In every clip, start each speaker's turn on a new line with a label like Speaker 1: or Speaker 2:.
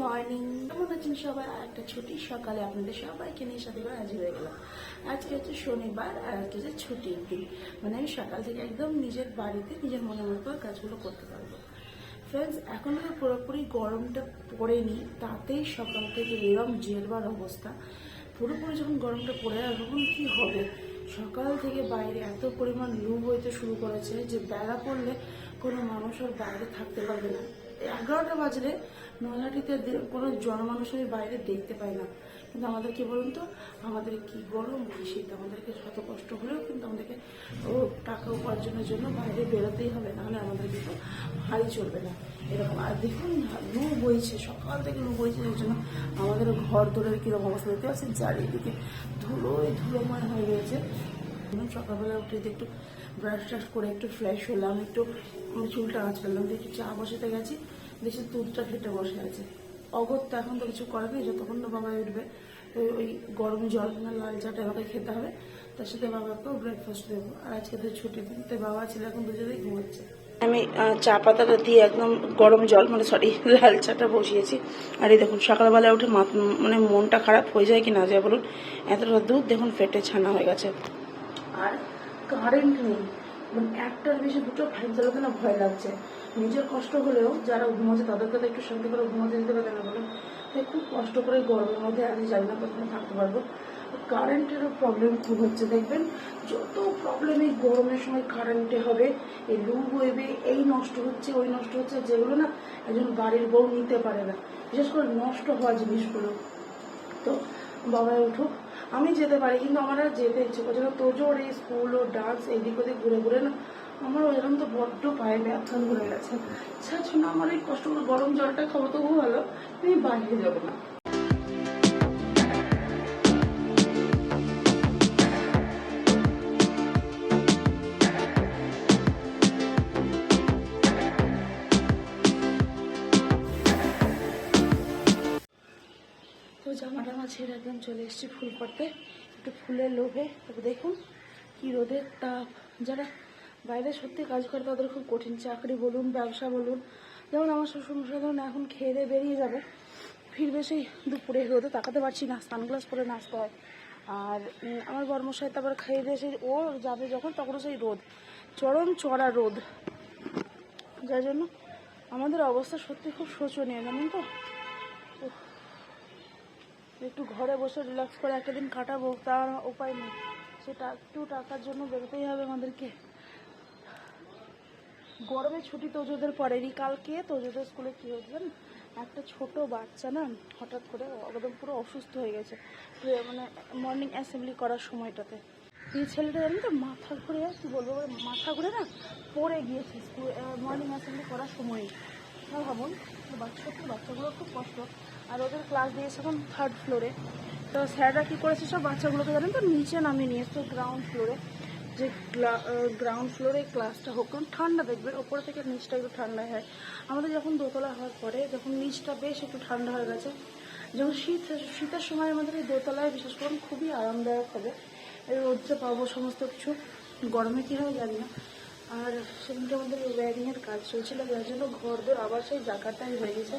Speaker 1: Morning, কেমন আছেন সবাই? আর একটা ছুটির সকালে আপনাদের সবাইকে নিয়ে সাথে করে হাজির হয়ে গেলাম। আজকে হচ্ছে শনিবার আর আজকে হচ্ছে ছুটির দিন, মানে আমি সকাল থেকে একদম নিজের বাড়িতে নিজের মনের মতো কাজগুলো করতে পারবো। ফ্রেন্ডস, এখন তো পুরোপুরি গরমটা পড়েনি, তাতেই সকাল থেকে এরকম জেরবার অবস্থা। পুরোপুরি যখন গরমটা পড়ে আর তখন কী হবে, সকাল থেকে বাইরে এত পরিমাণ লু বইতে শুরু করেছে যে বেলা পড়লে কোনো মানুষ আর বাইরে থাকতে পারবে না। 11টা বাজলে নৈহাটিতে কোনো জনমানুষের বাইরে দেখতে পায় না। কিন্তু আমাদের কি বলুন তো, আমাদের কি গরম কি শীত, আমাদেরকে শত কষ্ট হলেও কিন্তু আমাদেরকে টাকা উপার্জনের জন্য বাইরে বেরোতেই হবে, নাহলে আমাদের কিন্তু হাড়ি চলবে না এরকম। আর দেখুন লু বইছে, সকাল থেকে লু বইছে, এর জন্য আমাদের ঘর দোরের কীরকম অবস্থা দেখতে পাচ্ছেন, চারিদিকে ধুলোময় হয়ে গেছে। সকালবেলা উঠে একটু ব্রাশ ট্রাশ করে একটু ফ্রেশ হলাম, একটু চুলটা আঁচড়ালাম, দিয়ে একটু চা বসাতে গেছি, দেখছি দুধটা ফেটে বসে আছে। অগত্যা এখন তো কিছু করার নেই, যতক্ষণ না বাবা উঠবে ওই গরম জল না লাল চাটা আমাকে খেতে হবে, তার সাথে বাবাকেও ব্রেকফাস্ট দেবো। আর আজকে তো ছুটির দিন, তাই বাবা ছেলে এখন দুজনেই ঘুমাচ্ছে। আমি চা পাতাটা দিয়ে একদম গরম জল লাল চাটা বসিয়েছি। আর এই দেখুন সকালবেলা উঠে মানে মনটা খারাপ হয়ে যায় কি না যায় বলুন, এতটা দুধ দেখুন ফেটে ছানা হয়ে গেছে। আর কারেন্ট নেই, মানে একটার বেশি দুটো ফ্যান চালাতে না ভয় লাগছে। নিজের কষ্ট হলেও যারা ঘুমাচ্ছে তাদেরকে তো একটু শান্তি করে ঘুমাতে দিতে পারে না বলুন। তাই খুব কষ্ট করে গরমের মধ্যে আজ জানি না কখনো থাকতে পারবো। কারেন্টেরও প্রবলেম খুব হচ্ছে, দেখবেন যত প্রবলেম এই গরমের সময় কারেন্টে হবে, এই লু বইবে, এই নষ্ট হচ্ছে ওই নষ্ট হচ্ছে, যেগুলো না একজন বাড়ির বউ নিতে পারে না, বিশেষ করে নষ্ট হওয়া জিনিসগুলো। তো বাবাই উঠুক, আমি যেতে পারি, কিন্তু আমার আর যেতে ইচ্ছে করছে না। তোজোর এই স্কুল ও ডান্স এদিক ওদিক ঘুরে ঘুরে না আমার ওইরকম তো বড্ড পায়ে ব্যথা ঘুরে গেছে। আচ্ছা না, আমার এই কষ্ট করে গরম জলটা খাবো তবু ভালো, আমি বাইরে যাবো না। তো জামা টামা ছেড়ে একদম চলে এসেছি ফুল করতে, একটু ফুলের লোভে। তবে দেখুন কি রোদের তাপ, যারা বাইরে সত্যি কাজ করে তাদের খুব কঠিন, চাকরি বলুন ব্যবসা বলুন। যেমন আমার শ্বশুরমশাই ধরুন এখন খেয়ে দিয়ে বেরিয়ে যাবে, ফিরবে সেই দুপুরে, রোদে তাকাতে পারছি না, সানগ্লাস পরে নাচতে হয়। আর আমার বর্মশাই তারপর খেয়ে দিয়ে সেই ও যাবে যখন, তখনও সেই রোদ, চরম চড়া রোদ, যার জন্য আমাদের অবস্থা সত্যি খুব শোচনীয়, জানেন তো। একটু ঘরে বসে রিল্যাক্স করে একটা দিন কাটাবো, তার উপায় নেই, সেটা একটু টাকার জন্য বেরোতেই হবে আমাদেরকে। গরমে ছুটি তোজোদের পরেরই, কালকে তোজোদের স্কুলে কী হয়েছে জানেন, একটা ছোট বাচ্চা না হঠাৎ করে একদম পুরো অসুস্থ হয়ে গেছে, মানে মর্নিং অ্যাসেম্বলি করার সময়টাতে। এই ছেলেটা জানেন তো মাথা ঘুরে, কী বলবো, মাথা ঘুরে না পড়ে গিয়েছে স্কুল মর্নিং অ্যাসেম্বলি করার সময়ই। না ভাবুন, বাচ্চাগুলোর খুব কষ্ট। আর ওদের ক্লাস দিয়েছে এখন 3rd ফ্লোরে। তো স্যাররা কী করেছে, সব বাচ্চাগুলোকে জানেন তো নিচে নামিয়ে নিয়ে এসছে গ্রাউন্ড ফ্লোরে, যে গ্রাউন্ড ফ্লোরে ক্লাসটা হোক, কারণ ঠান্ডা দেখবেন ওপরে থেকে নিচটা একটু ঠান্ডা হয়। আমাদের যখন দোতলা হওয়ার পরে যখন নিচটা বেশ একটু ঠান্ডা হয়ে গেছে, যখন শীতের সময় আমাদের এই দোতলায় বিশেষ করে খুবই আরামদায়ক হবে, রোদ্রে পাবো সমস্ত কিছু। গরমে কী হবে জানি না। আর সেদিনকে আমাদের ওয়্যারিংয়ের কাজ চলছিল, যার জন্য ঘরদোর আবার সেই জাকারটাই হয়ে গেছে।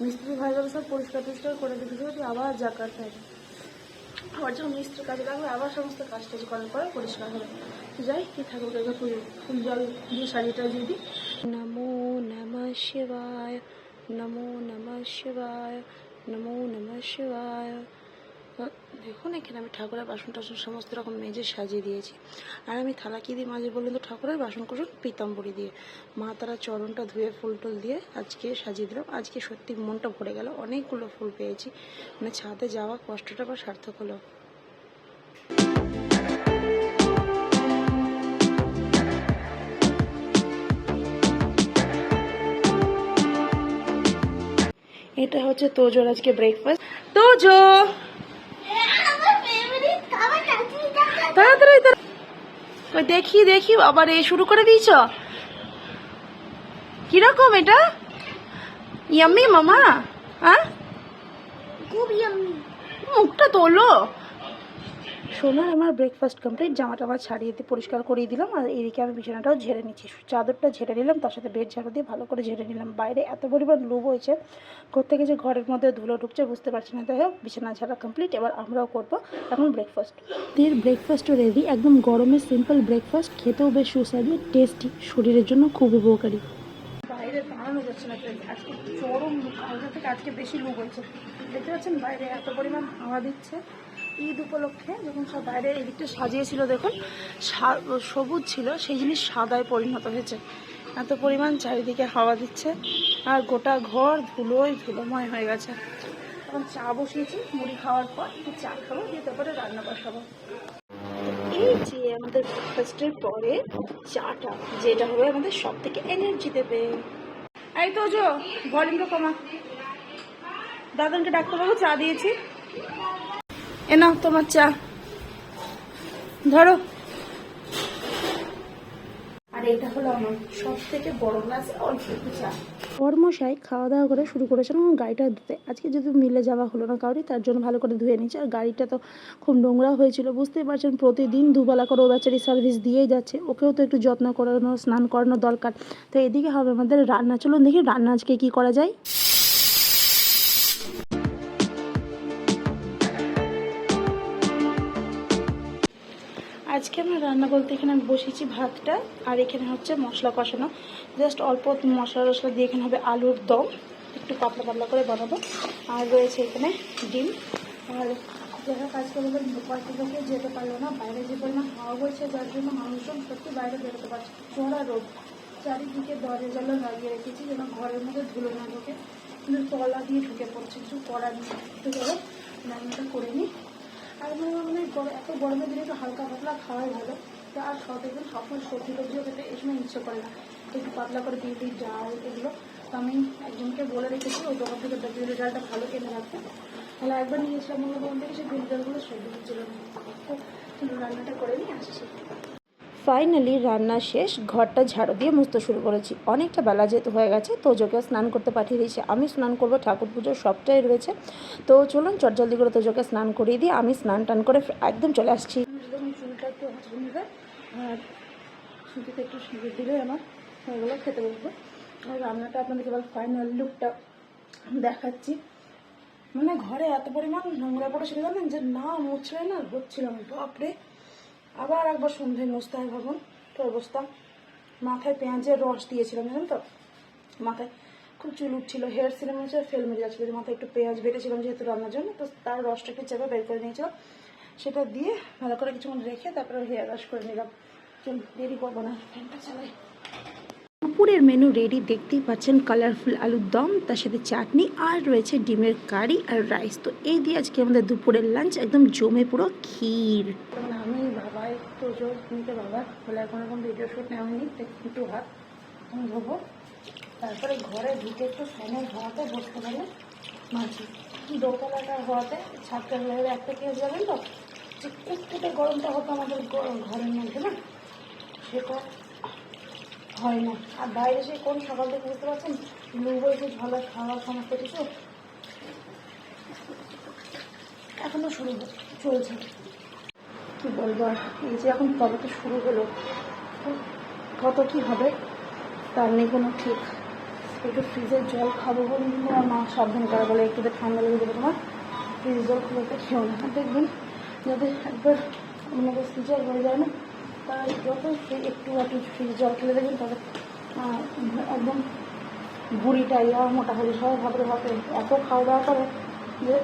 Speaker 1: মিস্ত্রি ভাইগুলো সব পরিষ্কার করে দিতে আবার জাকার থাকে, আবার যখন মিস্ত্রি কাজে লাগবে আবার সমস্ত কাজ টাজ করার পরে পরিষ্কার হবে। যাই কি ঠাকুরকে ফুল জল দিয়ে সাজিয়ে টাজিয়ে দিই। নমো নমঃ শিবায়, নমো নমঃ শিবায়, নমো নমঃ শিবায়। দেখুন এখানে আমি ঠাকুরের বাসন টাসন সমস্ত রকম মেজে সাজিয়ে দিয়েছি। আর আমি থালা কি দিয়ে মাঝে বললেন তো, ঠাকুরের বাসন কোসন পিতাম্বরী দিয়ে, মা তারা চরণটা ধুয়ে ফুল টুল দিয়ে আজকে সাজিয়ে দিলাম। আজকে সত্যি মনটা ভরে গেল, অনেকগুলো ফুল পেয়েছি, মানে ছাদে যাওয়া কষ্টটা বা সার্থক হলো। এটা হচ্ছে তোজোর আজকে ব্রেকফাস্ট। তোজো তাড়াতাড়ি দেখি দেখি আবার এই শুরু করে দিয়েছ, কিরকম এটা? ইয়াম্মি মামা? হ্যাঁ খুব ইয়াম্মি। মুখটা তোলো, সোনার আমার ব্রেকফাস্ট কমপ্লিট, জামাটা আমার ছাড়িয়ে দিয়ে পরিষ্কার করিয়ে দিলাম, আর এদিকে আমি বিছানাটাও ঝেড়ে নিচ্ছি, চাদরটা ঝেড়ে নিলাম, তার সাথে বেড ঝাড়ু দিয়ে ভালো করে ঝেড়ে নিলাম। বাইরে এত পরিমাণ লু হয়েছে, কোত্থেকে যে ঘরের মধ্যে ধুলো ঢুকছে বুঝতে পারছি না। যাই হোক, বিছানা ঝাড়া কমপ্লিট, এবার আমরাও করবো এখন ব্রেকফাস্ট। ব্রেকফাস্টও রেডি, একদম গরমের সিম্পল ব্রেকফাস্ট, খেতেও বেশ সুস্বাদু, টেস্টি, শরীরের জন্য খুব উপকারী। বাইরে দাঁড়ানো যাচ্ছে না, আজকে চরম কালকে থেকে আজকে বেশি লু হয়েছে। দেখতে পাচ্ছেন বাইরে এত পরিমাণ হাওয়া দিচ্ছে। ঈদ উপলক্ষে যখন সব বাইরে এদিকটা সাজিয়েছিল, দেখুন সবুজ ছিল, সেই জিনিস সাদায় পরিণত হয়েছে। এত পরিমাণ চারিদিকে হাওয়া দিচ্ছে, আর গোটা ঘর ধুলোয় ধুলোময় হয়ে গেছে। এখন চা বসিয়েছি, মুড়ি খাওয়ার পর একটু চা খাবো, দিয়ে তারপরে রান্না বসাবো। এই যে আমাদের ব্রেকফাস্টের পরে চাটা, যেটা হবে আমাদের সব থেকে এনার্জি দেবে। এই তো যো ভলিউমটা কমা, দাদানকে ডাক্তারবাবু চা দিয়েছি, এ নাও তোমার চা, ধরো। আর এটা হলো আমার সব থেকে বড় গ্লাস অল্প একটু চা। কর্মশাই খাওয়া দাওয়া করে শুরু করেছিলাম আমার গাড়িটা ধুতে। আজকে যদি মিলে যাওয়া হলো না কাউরি, তার জন্য ভালো করে ধুয়ে নিচ্ছি। আর গাড়িটা তো খুব নোংরা হয়েছিল, বুঝতেই পারছেন, প্রতিদিন দুবেলা করে ও বেচারি সার্ভিস দিয়েই যাচ্ছে, ওকেও তো একটু যত্ন করানো, স্নান করানো দরকার। তো এদিকে হবে আমাদের রান্না, চলুন দেখি রান্না আজকে কি করা যায়। আজকে আমরা রান্না বলতে এখানে আমি বসিয়েছি ভাতটা, আর এখানে হচ্ছে মশলা কষানো, জাস্ট অল্প মশলা টশলা দিয়ে এখানে হবে আলুর দম, একটু পাতলা পাতলা করে বানাবো। আর রয়েছে এখানে ডিম। আর যারা কাজ করে কয়েকটা লোকে যেতে পারলো না, বাইরে যে পরিমাণ হাওয়া হয়েছে, যার জন্য মানুষজন সত্যি বাইরে বেরোতে পারছে, চড়া রোদ, চারিদিকে দরজা জানলা লাগিয়ে রেখেছি যেন ঘরের মধ্যে ধুলো না ঢোকে, কিন্তু তলা দিয়ে ঢুকে পড়ছে, কিছু করার নেই। তো চলো রান্নাটা করে নিই। আর মানে এত গরমের দিনে একটু হালকা পাতলা খাওয়াই ভালো। তো আর সব দেখবেন সবসময় সবজি টবজিও খেতে এই সময় ইচ্ছে করে না, একটু পাতলা করে বিউলির ডাল এগুলো। তো আমি একজনকে বলে রেখেছি ওই দোকান থেকে বিউলির ডালটা ভালো কিনে রাখতে, তাহলে একবার নিয়েছিলাম অন্য দোকান থেকে, সেই বিউলির ডালগুলো সেদ্ধ হচ্ছিল না। তো রান্নাটা করে নিই, আসছি। ফাইনালি রান্না শেষ, ঘরটা ঝাড়ু দিয়ে মুছতে শুরু করেছি। অনেকটা বেলা যেহেতু হয়ে গেছে, তোজোকে স্নান করতে পাঠিয়ে দিয়েছি, আমি স্নান করবো, ঠাকুর পুজো সবটাই রয়েছে। তো চলুন চটজলদি করে তোজোকে স্নান করিয়ে দিয়ে আমি স্নান টান করে একদম চলে আসছি। চুলটা একটু হাঁচড়ে নেবে, আর সুতিতে একটু সিঁদুর দিলে আমার এগুলো খেতে বসবো। আর রান্নাটা আপনাদেরকে এবার ফাইনাল লুকটা দেখাচ্ছি। মানে ঘরে এত পরিমাণ নোংরা পড়েছিল জানেন, যে না মুছলে না হচ্ছিল না, বাপরে। আবার একবার সন্ধ্যায় মুছতে হয়, ভাবুন তো অবস্থা। মাথায় পেঁয়াজের রস দিয়েছিলাম জানেন তো, মাথায় খুব চুল উঠছিল, হেয়ার সিরাম হচ্ছে ফেল মেরে যাচ্ছিলো, মাথায় একটু পেঁয়াজ বেটেছিলাম যেহেতু রান্নার জন্য, তো তার রসটা একটু চেপে বের করে নিয়েছিলাম, সেটা দিয়ে ভালো করে কিছুক্ষণ রেখে তারপরে হেয়ার ওয়াশ করে নিলাম। চল দেরি করবো না, ফ্যানটা চালাই। দুপুরের মেনু রেডি, দেখতেই পাচ্ছেন, কালারফুল আলুর দম, তার সাথে চাটনি, আর রয়েছে ডিমের কারি আর রাইস। তো এই দিয়ে আজকে আমাদের দুপুরের লাঞ্চ একদম জমে পুরো ক্ষীর। আমি বাবাই তো জোর নিতে, বাবা বলে এখন এরকম ভিডিও শ্যুট নেওয়া হয়নি, একটু হাত আমি ধোবো, তারপরে ঘরে ঢুকে একটু ফ্যানের হওয়াতে বসতে পারলে মাঝি দোতলাটার হওয়াতে ছাদটা হয়ে একটা কেস যাবেন তো, যে কুটকুটে গরমটা হতো আমাদের ঘরের মধ্যে না, সেটা হয় না। আর বাইরে সে কোন সকাল থেকে বুঝতে পারছেন লু বইছে, ঝলা খাওয়া সমস্ত কিছু এখনো শুরু চলছে, কি বলবো। আর এই যে এখন কতটা শুরু হলো, কত কি হবে তার নেই কোনো ঠিক। একটু ফ্রিজের জল খাবো বলে আমার মা সাবধান করা বলে, একটু ঠান্ডা লেগে দেবে তোমার, ফ্রিজ জল খুলে খেও না। দেখবেন যাদের একবার মানে ফ্রিজের হয়ে যায় না, তারা যত একটু ফ্রিজ জল খেলে দেখবেন তাদের একদম ভুঁড়িটা মোটা হয়ে যায়। সবাই ভাবে এত খাওয়া দাওয়া করে যে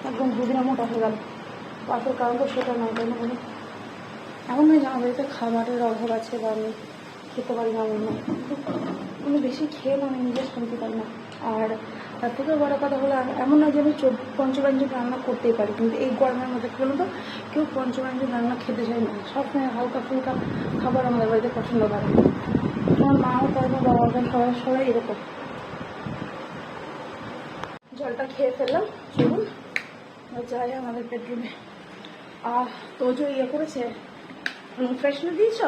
Speaker 1: একদম দুদিনে মোটা হয়ে গেল, আসল কারণ তো সেটা নয়, তাই না বলি। এমন নয় যে আমার বাড়িতে খাবারের অভাব আছে বা আমি খেতে পারি না, এমন নয়, কিন্তু আমি বেশি খেয়ে না আমি নিজে শান্তি পাই না। আর তার থেকেও বড় কথা হলো, এমন নয় যে আমি পঞ্চব্যঞ্জন রান্না করতেই পারি, কিন্তু এই গরমের মধ্যে কী বলুন তো, কেউ পঞ্চব্যঞ্জন রান্না খেতে চায় না, সবসময় হালকা ফুলকা খাবার আমাদের বাড়িতে পছন্দ করে। আমার মাও করে না, বাবা সবাই সবাই এরকম। জলটা খেয়ে ফেললাম, চলুন যাই আমাদের বেডরুমে। তোজো ইয়ে করেছে, রুম ফ্রেশনার দিয়েছ,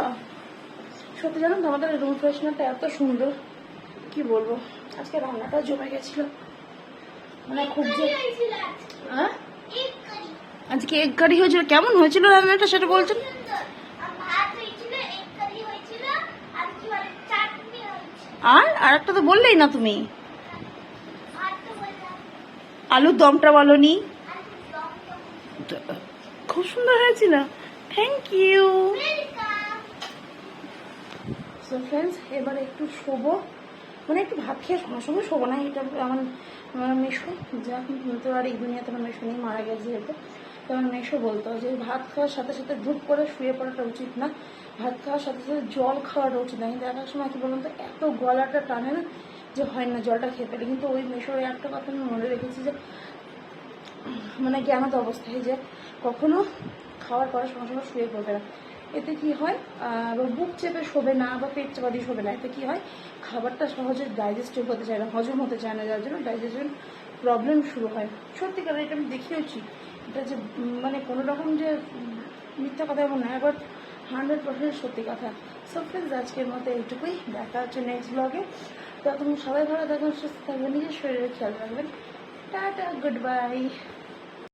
Speaker 1: সত্যি জানেন তো আমাদের রুম ফ্রেশনারটা এত সুন্দর, কি বলবো। আজকে রান্নাটা জমে গেছিল, মানে খুব যে আজকে এগ কারি হয়েছিল, কেমন হয়েছিল রান্নাটা সেটা বলছেন? আর একটা তো বললেই না তুমি, আলুর দমটা বলনি। খুব সুন্দর হয়েছিল, থ্যাংক ইউ। সো ফ্রেন্ডস, এবার একটু শোবো, মানে একটু ভাত খেয়ে সঙ্গে সঙ্গে শোবো না, এটা আমার মেশো, যা তো আর এই দুনিয়াতে আমার মেশো নেই, মারা গেছে যেহেতু। তো আমার মেশো বলতো যে ভাত খাওয়ার সাথে সাথে ধূপ করে শুয়ে পড়াটা উচিত না, ভাত খাওয়ার সাথে সাথে জল খাওয়াটা উচিত না। কিন্তু একটা সময় কি বলুন তো, এত গলাটা টানে না যে হয় না জলটা খেয়ে ফেলে। কিন্তু ওই মেশোর একটা কথা আমি মনে রেখেছি যে মানে জ্ঞানত অবস্থায় যে কখনো খাওয়ার পরে সঙ্গে সঙ্গে শুয়ে পড়বে না। এতে কি হয়, বুক চেপে শোবে না বা পেট চাপা দিয়ে শোবে না। এতে কি হয়, খাবারটা সহজে ডাইজেস্টিভ হতে চায় না, হজম হতে চায় না, যার জন্য ডাইজেশন প্রবলেম শুরু হয়। সত্যিকার এটা আমি দেখিয়েছি, এটা যে মানে কোনো রকম যে মিথ্যা কথা এমন নয়, বাট 100% সত্যি কথা। সো ফ্রেন্ডস, আজকের মতো এইটুকুই, দেখা হচ্ছে নেক্সট ব্লগে। তখন সবাই ভালো থাকবেন, সুস্থ থাকবেন, নিজের শরীরের খেয়াল রাখবেন। Tata, good bye.